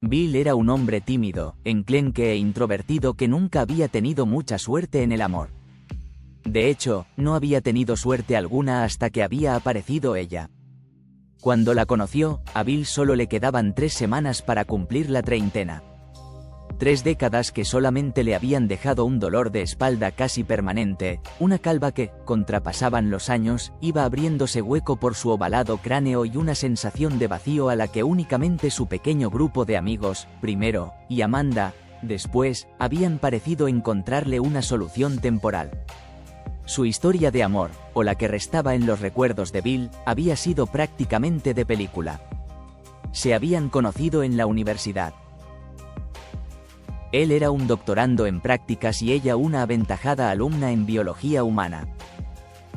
Bill era un hombre tímido, enclenque e introvertido que nunca había tenido mucha suerte en el amor. De hecho, no había tenido suerte alguna hasta que había aparecido ella. Cuando la conoció, a Bill solo le quedaban 3 semanas para cumplir la treintena. 3 décadas que solamente le habían dejado un dolor de espalda casi permanente, una calva que, contrapasaban los años, iba abriéndose hueco por su ovalado cráneo y una sensación de vacío a la que únicamente su pequeño grupo de amigos, primero, y Amanda, después, habían parecido encontrarle una solución temporal. Su historia de amor, o la que restaba en los recuerdos de Bill, había sido prácticamente de película. Se habían conocido en la universidad. Él era un doctorando en prácticas y ella una aventajada alumna en biología humana.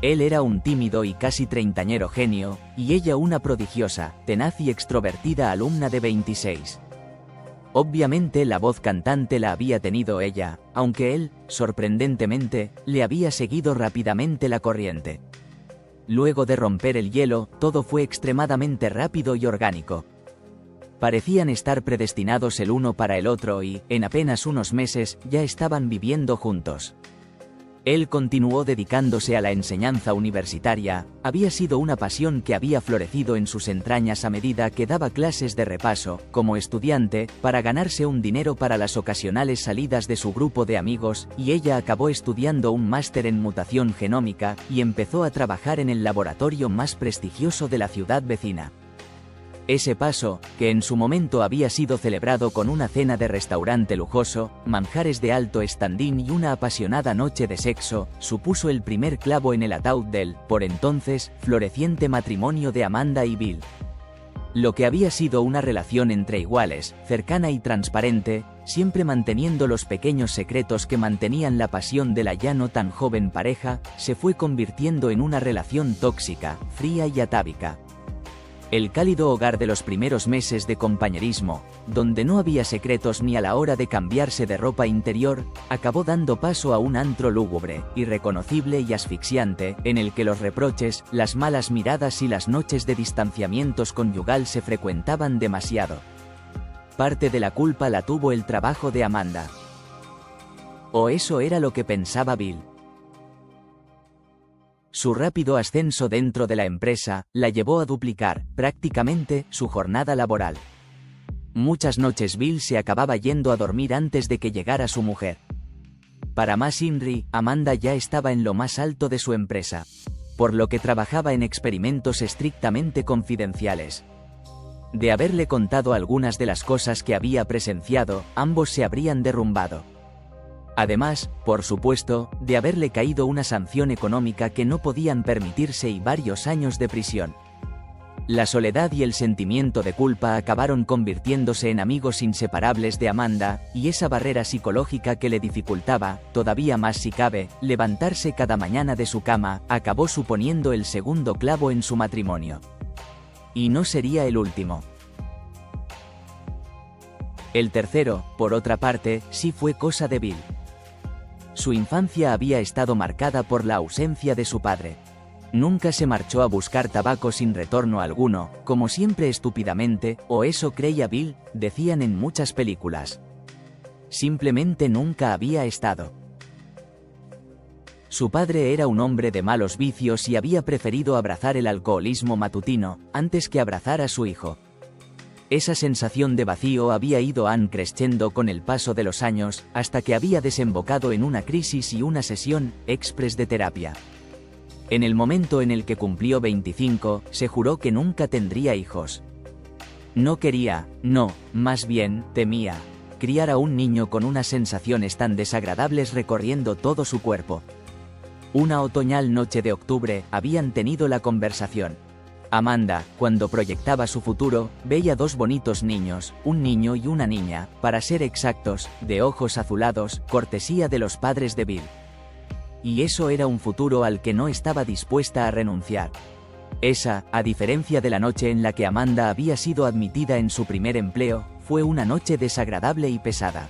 Él era un tímido y casi treintañero genio, y ella una prodigiosa, tenaz y extrovertida alumna de 26. Obviamente la voz cantante la había tenido ella, aunque él, sorprendentemente, le había seguido rápidamente la corriente. Luego de romper el hielo, todo fue extremadamente rápido y orgánico. Parecían estar predestinados el uno para el otro y, en apenas unos meses, ya estaban viviendo juntos. Él continuó dedicándose a la enseñanza universitaria, había sido una pasión que había florecido en sus entrañas a medida que daba clases de repaso, como estudiante, para ganarse un dinero para las ocasionales salidas de su grupo de amigos, y ella acabó estudiando un máster en mutación genómica, y empezó a trabajar en el laboratorio más prestigioso de la ciudad vecina. Ese paso, que en su momento había sido celebrado con una cena de restaurante lujoso, manjares de alto standing y una apasionada noche de sexo, supuso el primer clavo en el ataúd del, por entonces, floreciente matrimonio de Amanda y Bill. Lo que había sido una relación entre iguales, cercana y transparente, siempre manteniendo los pequeños secretos que mantenían la pasión de la ya no tan joven pareja, se fue convirtiendo en una relación tóxica, fría y atávica. El cálido hogar de los primeros meses de compañerismo, donde no había secretos ni a la hora de cambiarse de ropa interior, acabó dando paso a un antro lúgubre, irreconocible y asfixiante, en el que los reproches, las malas miradas y las noches de distanciamientos conyugal se frecuentaban demasiado. Parte de la culpa la tuvo el trabajo de Amanda. O eso era lo que pensaba Bill. Su rápido ascenso dentro de la empresa la llevó a duplicar, prácticamente, su jornada laboral. Muchas noches Bill se acababa yendo a dormir antes de que llegara su mujer. Para más INRI, Amanda ya estaba en lo más alto de su empresa, por lo que trabajaba en experimentos estrictamente confidenciales. De haberle contado algunas de las cosas que había presenciado, ambos se habrían derrumbado. Además, por supuesto, de haberle caído una sanción económica que no podían permitirse y varios años de prisión. La soledad y el sentimiento de culpa acabaron convirtiéndose en amigos inseparables de Amanda, y esa barrera psicológica que le dificultaba, todavía más si cabe, levantarse cada mañana de su cama, acabó suponiendo el segundo clavo en su matrimonio. Y no sería el último. El tercero, por otra parte, sí fue cosa de Bill. Su infancia había estado marcada por la ausencia de su padre. Nunca se marchó a buscar tabaco sin retorno alguno, como siempre estúpidamente, o eso creía Bill, decían en muchas películas. Simplemente nunca había estado. Su padre era un hombre de malos vicios y había preferido abrazar el alcoholismo matutino, antes que abrazar a su hijo. Esa sensación de vacío había ido crescendo con el paso de los años, hasta que había desembocado en una crisis y una sesión express de terapia. En el momento en el que cumplió 25, se juró que nunca tendría hijos. No quería, no, más bien, temía, criar a un niño con unas sensaciones tan desagradables recorriendo todo su cuerpo. Una otoñal noche de octubre, habían tenido la conversación. Amanda, cuando proyectaba su futuro, veía 2 bonitos niños, un niño y una niña, para ser exactos, de ojos azulados, cortesía de los padres de Bill. Y eso era un futuro al que no estaba dispuesta a renunciar. Esa, a diferencia de la noche en la que Amanda había sido admitida en su primer empleo, fue una noche desagradable y pesada.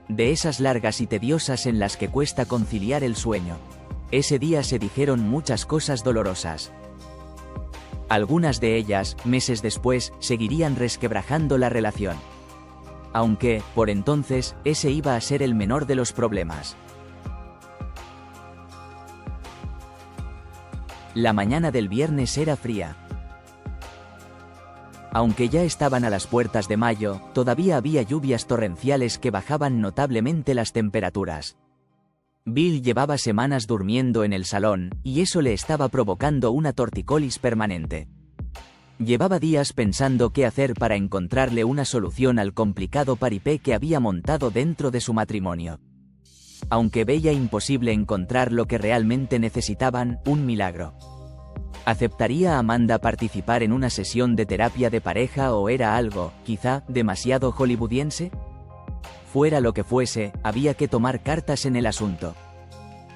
De esas largas y tediosas en las que cuesta conciliar el sueño. Ese día se dijeron muchas cosas dolorosas. Algunas de ellas, meses después, seguirían resquebrajando la relación. Aunque, por entonces, ese iba a ser el menor de los problemas. La mañana del viernes era fría. Aunque ya estaban a las puertas de mayo, todavía había lluvias torrenciales que bajaban notablemente las temperaturas. Bill llevaba semanas durmiendo en el salón, y eso le estaba provocando una torticolis permanente. Llevaba días pensando qué hacer para encontrarle una solución al complicado paripé que había montado dentro de su matrimonio. Aunque veía imposible encontrar lo que realmente necesitaban, un milagro. ¿Aceptaría Amanda participar en una sesión de terapia de pareja o era algo, quizá, demasiado hollywoodiense? Fuera lo que fuese, había que tomar cartas en el asunto.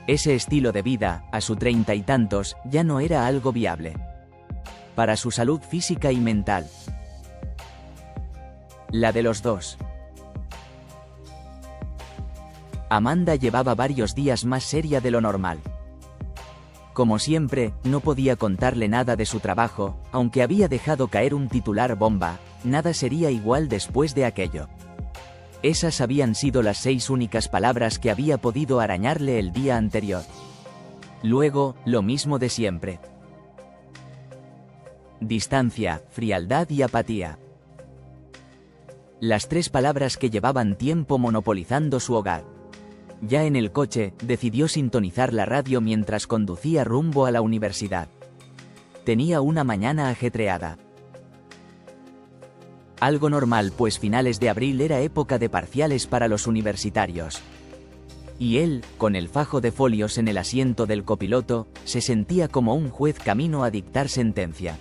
Ese estilo de vida, a sus 30 y tantos, ya no era algo viable. Para su salud física y mental. La de los dos. Amanda llevaba varios días más seria de lo normal. Como siempre, no podía contarle nada de su trabajo, aunque había dejado caer un titular bomba, nada sería igual después de aquello. Esas habían sido las 6 únicas palabras que había podido arañarle el día anterior. Luego, lo mismo de siempre. Distancia, frialdad y apatía. Las 3 palabras que llevaban tiempo monopolizando su hogar. Ya en el coche, decidió sintonizar la radio mientras conducía rumbo a la universidad. Tenía una mañana ajetreada. Algo normal, pues finales de abril era época de parciales para los universitarios. Y él, con el fajo de folios en el asiento del copiloto, se sentía como un juez camino a dictar sentencia.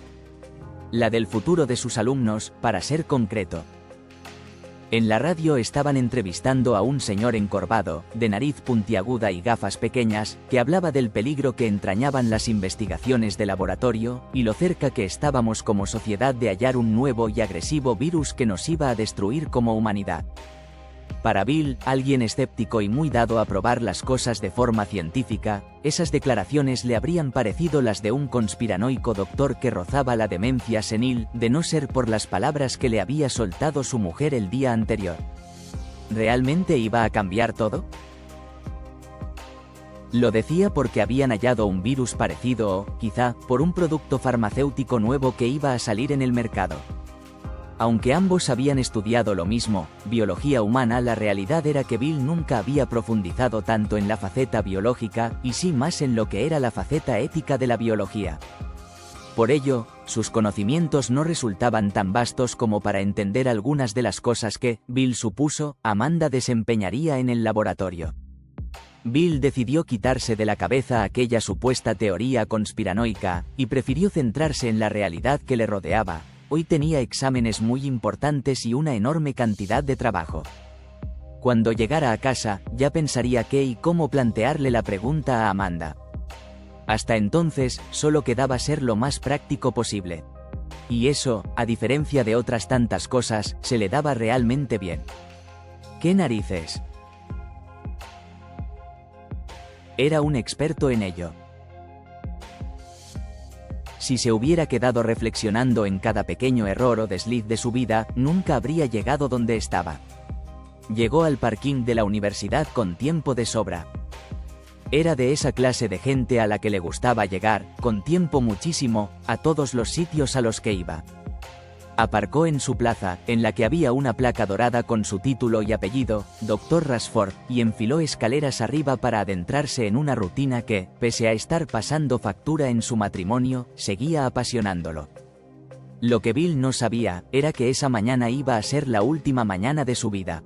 La del futuro de sus alumnos, para ser concreto. En la radio estaban entrevistando a un señor encorvado, de nariz puntiaguda y gafas pequeñas, que hablaba del peligro que entrañaban las investigaciones de laboratorio, y lo cerca que estábamos como sociedad de hallar un nuevo y agresivo virus que nos iba a destruir como humanidad. Para Bill, alguien escéptico y muy dado a probar las cosas de forma científica, esas declaraciones le habrían parecido las de un conspiranoico doctor que rozaba la demencia senil, de no ser por las palabras que le había soltado su mujer el día anterior. ¿Realmente iba a cambiar todo? Lo decía porque habían hallado un virus parecido o, quizá, por un producto farmacéutico nuevo que iba a salir en el mercado. Aunque ambos habían estudiado lo mismo, biología humana, la realidad era que Bill nunca había profundizado tanto en la faceta biológica, y sí más en lo que era la faceta ética de la biología. Por ello, sus conocimientos no resultaban tan vastos como para entender algunas de las cosas que, Bill supuso, Amanda desempeñaría en el laboratorio. Bill decidió quitarse de la cabeza aquella supuesta teoría conspiranoica, y prefirió centrarse en la realidad que le rodeaba. Hoy tenía exámenes muy importantes y una enorme cantidad de trabajo. Cuando llegara a casa, ya pensaría qué y cómo plantearle la pregunta a Amanda. Hasta entonces, solo quedaba ser lo más práctico posible. Y eso, a diferencia de otras tantas cosas, se le daba realmente bien. ¿Qué narices? Era un experto en ello. Si se hubiera quedado reflexionando en cada pequeño error o desliz de su vida, nunca habría llegado donde estaba. Llegó al parking de la universidad con tiempo de sobra. Era de esa clase de gente a la que le gustaba llegar, con tiempo muchísimo, a todos los sitios a los que iba. Aparcó en su plaza, en la que había una placa dorada con su título y apellido, Dr. Rashford, y enfiló escaleras arriba para adentrarse en una rutina que, pese a estar pasando factura en su matrimonio, seguía apasionándolo. Lo que Bill no sabía, era que esa mañana iba a ser la última mañana de su vida.